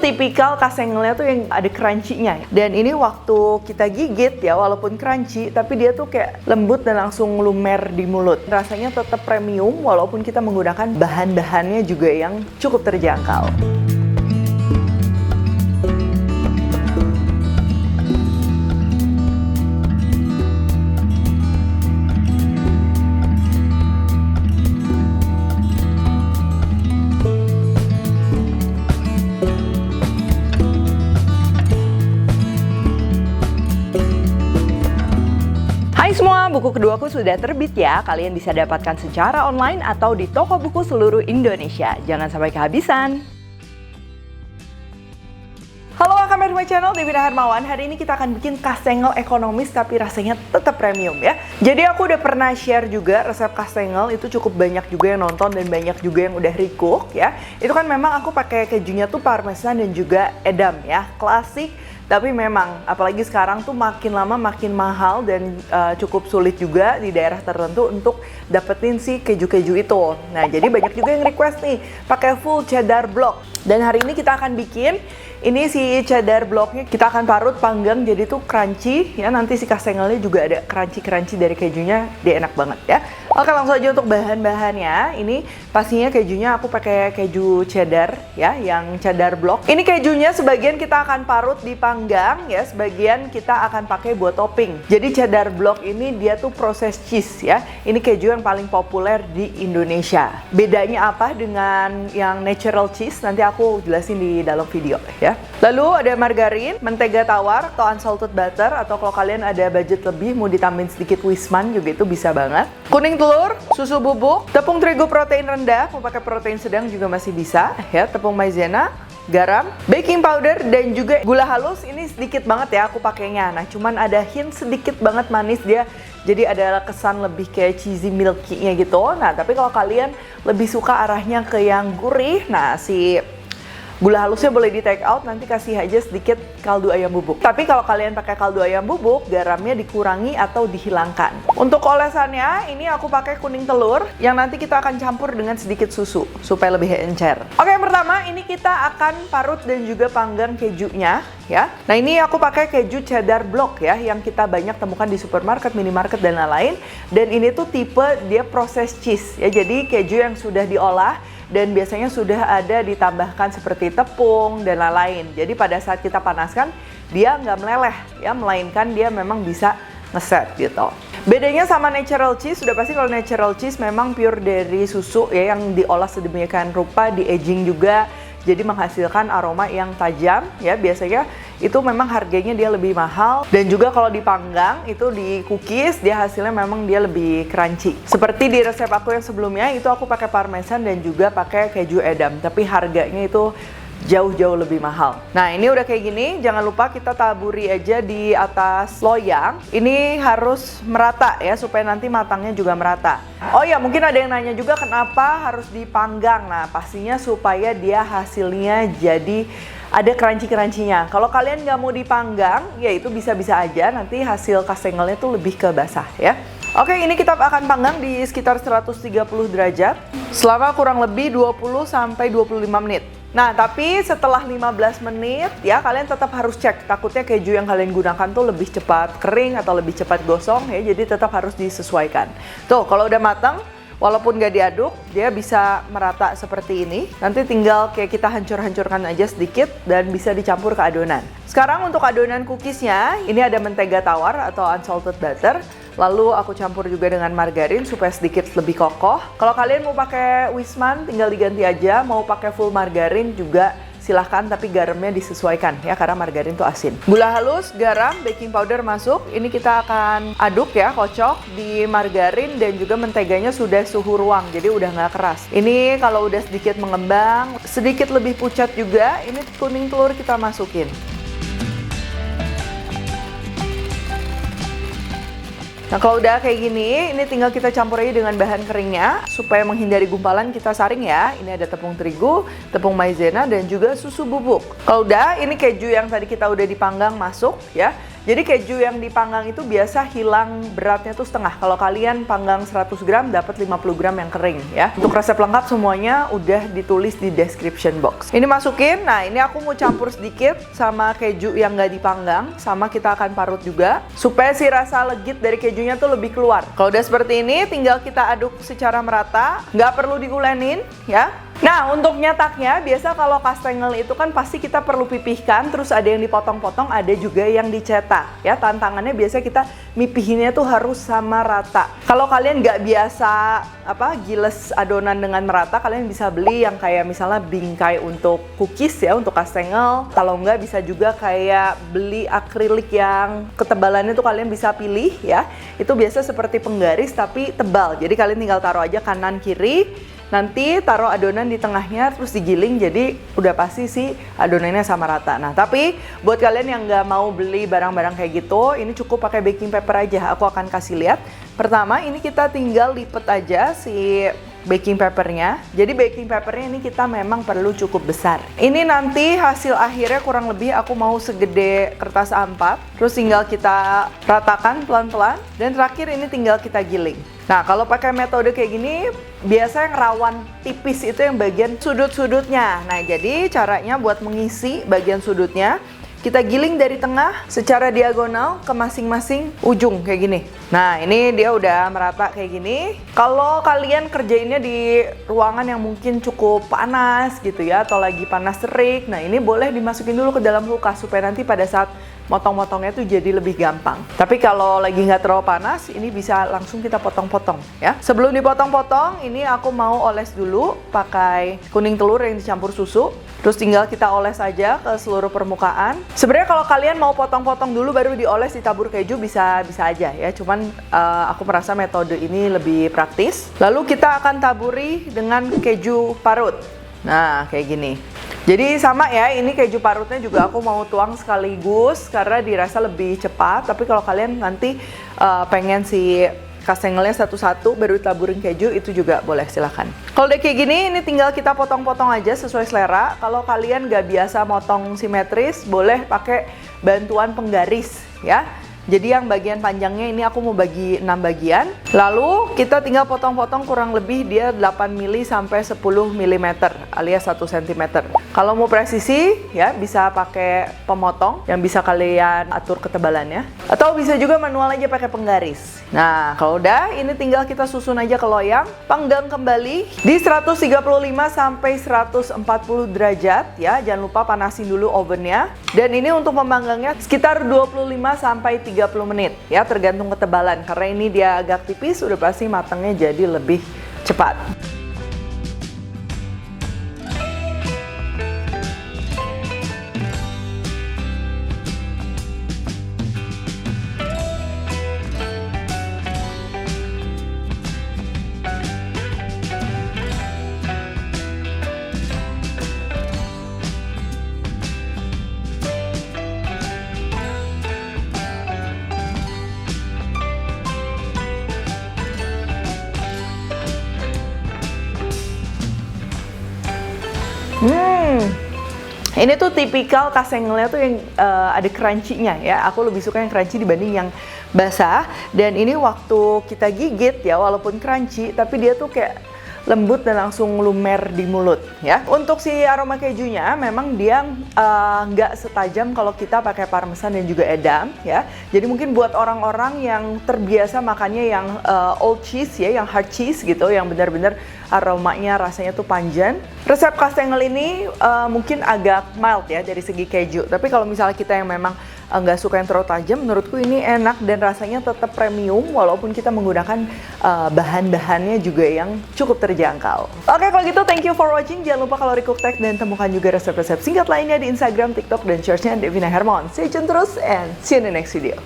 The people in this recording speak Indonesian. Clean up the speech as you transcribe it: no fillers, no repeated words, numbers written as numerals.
tipikal kasengelnya tuh yang ada crunchy-nya. Dan ini waktu kita gigit ya, walaupun crunchy, tapi dia tuh kayak lembut dan langsung lumer di mulut. Rasanya tetap premium walaupun kita menggunakan bahan-bahannya juga yang cukup terjangkau. Hai semua, buku keduaku sudah terbit ya. Kalian bisa dapatkan secara online atau di toko buku seluruh Indonesia. Jangan sampai kehabisan. Halo, welcome back to my channel, Devina Hermawan. Hari ini kita akan bikin kastengel ekonomis tapi rasanya tetap premium ya. Jadi aku udah pernah share juga resep kastengel, itu cukup banyak juga yang nonton dan banyak juga yang udah recook ya. Itu kan memang aku pakai kejunya tuh parmesan dan juga edam ya, klasik. Tapi memang, apalagi sekarang tuh makin lama makin mahal dan cukup sulit juga di daerah tertentu untuk dapetin si keju-keju itu. Nah, jadi banyak juga yang request nih, pakai full cheddar block. Dan hari ini kita akan bikin, ini si cheddar blocknya kita akan parut panggang jadi tuh crunchy ya. Nanti si kastengelnya juga ada crunchy-crunchy dari kejunya, dia enak banget ya. Oke, langsung aja untuk bahan-bahannya. Ini pastinya kejunya aku pakai keju cheddar ya, yang cheddar block. Ini kejunya sebagian kita akan parut di panggang ya, sebagian kita akan pakai buat topping. Jadi cheddar block ini dia tuh proses cheese ya. Ini keju yang paling populer di Indonesia. Bedanya apa dengan yang natural cheese? Nanti aku jelasin di dalam video ya. Lalu ada margarin, mentega tawar atau unsalted butter, atau kalau kalian ada budget lebih mau ditambahin sedikit wisman juga itu bisa banget. Kuning telur, susu bubuk, tepung terigu protein rendah, mau pakai protein sedang juga masih bisa ya, tepung maizena, garam, baking powder, dan juga gula halus. Ini sedikit banget ya aku pakainya. Nah, cuman ada hint sedikit banget manis dia. Jadi ada kesan lebih kayak cheesy milky-nya gitu. Nah, tapi kalau kalian lebih suka arahnya ke yang gurih, nah si gula halusnya boleh di take out, nanti kasih aja sedikit kaldu ayam bubuk. Tapi kalau kalian pakai kaldu ayam bubuk, garamnya dikurangi atau dihilangkan. Untuk olesannya, ini aku pakai kuning telur yang nanti kita akan campur dengan sedikit susu supaya lebih encer. Oke, yang pertama ini kita akan parut dan juga panggang kejunya ya. Nah, ini aku pakai keju cheddar block ya, yang kita banyak temukan di supermarket, minimarket dan lain-lain. Dan ini tuh tipe dia proses cheese ya. Jadi keju yang sudah diolah dan biasanya sudah ada ditambahkan seperti tepung dan lain-lain. Jadi pada saat kita panaskan dia nggak meleleh ya, melainkan dia memang bisa ngeset gitu. Bedanya sama natural cheese, sudah pasti kalau natural cheese memang pure dari susu ya, yang diolah sedemikian rupa, di aging juga, jadi menghasilkan aroma yang tajam ya. Biasanya itu memang harganya dia lebih mahal, dan juga kalau dipanggang itu di cookies dia hasilnya memang dia lebih crunchy. Seperti di resep aku yang sebelumnya itu aku pakai parmesan dan juga pakai keju edam, tapi harganya itu jauh-jauh lebih mahal. Nah, ini udah kayak gini, jangan lupa kita taburi aja di atas loyang. Ini harus merata ya, supaya nanti matangnya juga merata. Oh ya, mungkin ada yang nanya juga kenapa harus dipanggang. Nah, pastinya supaya dia hasilnya jadi ada crunchy-crunchy-nya. Kalau kalian nggak mau dipanggang, ya itu bisa-bisa aja nanti hasil kastengelnya tuh lebih ke basah ya. Oke, ini kita akan panggang di sekitar 130 derajat selama kurang lebih 20-25 menit. Nah, tapi setelah 15 menit ya kalian tetap harus cek, takutnya keju yang kalian gunakan tuh lebih cepat kering atau lebih cepat gosong ya, jadi tetap harus disesuaikan. Tuh, kalau udah matang, walaupun gak diaduk, dia bisa merata seperti ini. Nanti tinggal kayak kita hancur-hancurkan aja sedikit dan bisa dicampur ke adonan. Sekarang untuk adonan cookiesnya, ini ada mentega tawar atau unsalted butter. Lalu aku campur juga dengan margarin supaya sedikit lebih kokoh. Kalau kalian mau pakai wisman, tinggal diganti aja. Mau pakai full margarin juga silahkan, tapi garamnya disesuaikan ya, karena margarin itu asin. Gula halus, garam, baking powder masuk. Ini kita akan aduk ya, kocok di margarin, dan juga menteganya sudah suhu ruang, jadi udah nggak keras. Ini kalau udah sedikit mengembang, sedikit lebih pucat juga, ini kuning telur kita masukin. Nah, kalau udah kayak gini, ini tinggal kita campur aja dengan bahan keringnya. Supaya menghindari gumpalan, kita saring ya. Ini ada tepung terigu, tepung maizena, dan juga susu bubuk. Kalau udah, ini keju yang tadi kita udah dipanggang masuk ya. Jadi keju yang dipanggang itu biasa hilang beratnya tuh setengah. Kalau kalian panggang 100 gram dapat 50 gram yang kering ya. Untuk resep lengkap semuanya udah ditulis di description box. Ini masukin. Nah, ini aku mau campur sedikit sama keju yang nggak dipanggang, sama kita akan parut juga supaya si rasa legit dari kejunya tuh lebih keluar. Kalau udah seperti ini, tinggal kita aduk secara merata, nggak perlu digulenin ya. Nah, untuk nyetaknya, biasa kalau kastengel itu kan pasti kita perlu pipihkan, terus ada yang dipotong-potong, ada juga yang dicetak ya. Tantangannya biasa kita mipihinnya tuh harus sama rata. Kalau kalian nggak biasa giles adonan dengan merata, kalian bisa beli yang kayak misalnya bingkai untuk cookies ya, untuk kastengel. Kalau nggak bisa juga kayak beli akrilik yang ketebalannya tuh kalian bisa pilih ya. Itu biasa seperti penggaris tapi tebal. Jadi kalian tinggal taruh aja kanan kiri. Nanti taruh adonan di tengahnya terus digiling, jadi udah pasti sih adonannya sama rata. Nah, tapi buat kalian yang nggak mau beli barang-barang kayak gitu, ini cukup pakai baking paper aja. Aku akan kasih lihat. Pertama, ini kita tinggal lipet aja si baking papernya. Jadi baking papernya ini kita memang perlu cukup besar. Ini nanti hasil akhirnya kurang lebih aku mau segede kertas A4. Terus tinggal kita ratakan pelan-pelan. Dan terakhir ini tinggal kita giling. Nah, kalau pakai metode kayak gini, biasa yang rawan tipis itu yang bagian sudut-sudutnya. Nah, jadi caranya buat mengisi bagian sudutnya, kita giling dari tengah secara diagonal ke masing-masing ujung kayak gini. Nah, ini dia udah merata kayak gini. Kalau kalian kerjainnya di ruangan yang mungkin cukup panas gitu ya, atau lagi panas terik, nah ini boleh dimasukin dulu ke dalam kulkas supaya nanti pada saat motong-motongnya tuh jadi lebih gampang. Tapi kalau lagi nggak terlalu panas, ini bisa langsung kita potong-potong ya. Sebelum dipotong-potong, ini aku mau oles dulu pakai kuning telur yang dicampur susu. Terus tinggal kita oles aja ke seluruh permukaan. Sebenarnya kalau kalian mau potong-potong dulu baru dioles ditabur keju bisa aja ya. Cuman aku merasa metode ini lebih praktis. Lalu kita akan taburi dengan keju parut. Nah, kayak gini. Jadi sama ya, ini keju parutnya juga aku mau tuang sekaligus karena dirasa lebih cepat. Tapi kalau kalian nanti pengen si kastengelnya satu-satu baru taburin keju, itu juga boleh, silahkan. Kalau udah kayak gini, ini tinggal kita potong-potong aja sesuai selera. Kalau kalian nggak biasa motong simetris, boleh pakai bantuan penggaris ya. Jadi yang bagian panjangnya ini aku mau bagi 6 bagian. Lalu kita tinggal potong-potong kurang lebih dia 8 mili sampai 10 mm alias 1 cm. Kalau mau presisi ya bisa pakai pemotong yang bisa kalian atur ketebalannya. Atau bisa juga manual aja pakai penggaris. Nah, kalau udah ini tinggal kita susun aja ke loyang. Panggang kembali di 135 sampai 140 derajat ya. Jangan lupa panasin dulu ovennya. Dan ini untuk memanggangnya sekitar 25 sampai 30 menit ya, tergantung ketebalan. Karena ini dia agak tipis, udah pasti matangnya jadi lebih cepat. Ini tuh tipikal kastengelnya tuh yang ada crunchy-nya ya. Aku lebih suka yang crunchy dibanding yang basah. Dan ini waktu kita gigit ya, walaupun crunchy, tapi dia tuh kayak lembut dan langsung lumer di mulut ya. Untuk si aroma kejunya memang dia nggak setajam kalau kita pakai parmesan dan juga edam ya. Jadi mungkin buat orang-orang yang terbiasa makannya yang old cheese ya, yang hard cheese gitu, yang benar-benar aromanya rasanya tuh panjang. Resep kastengel ini mungkin agak mild ya dari segi keju. Tapi kalau misalnya kita yang memang nggak suka yang terlalu tajam, menurutku ini enak dan rasanya tetap premium walaupun kita menggunakan bahan-bahannya juga yang cukup terjangkau. Oke, kalau gitu thank you for watching. Jangan lupa kalori cook tag dan temukan juga resep-resep singkat lainnya di Instagram, TikTok, dan Shortsnya Devina Hermawan. Stay tune terus and see you in the next video.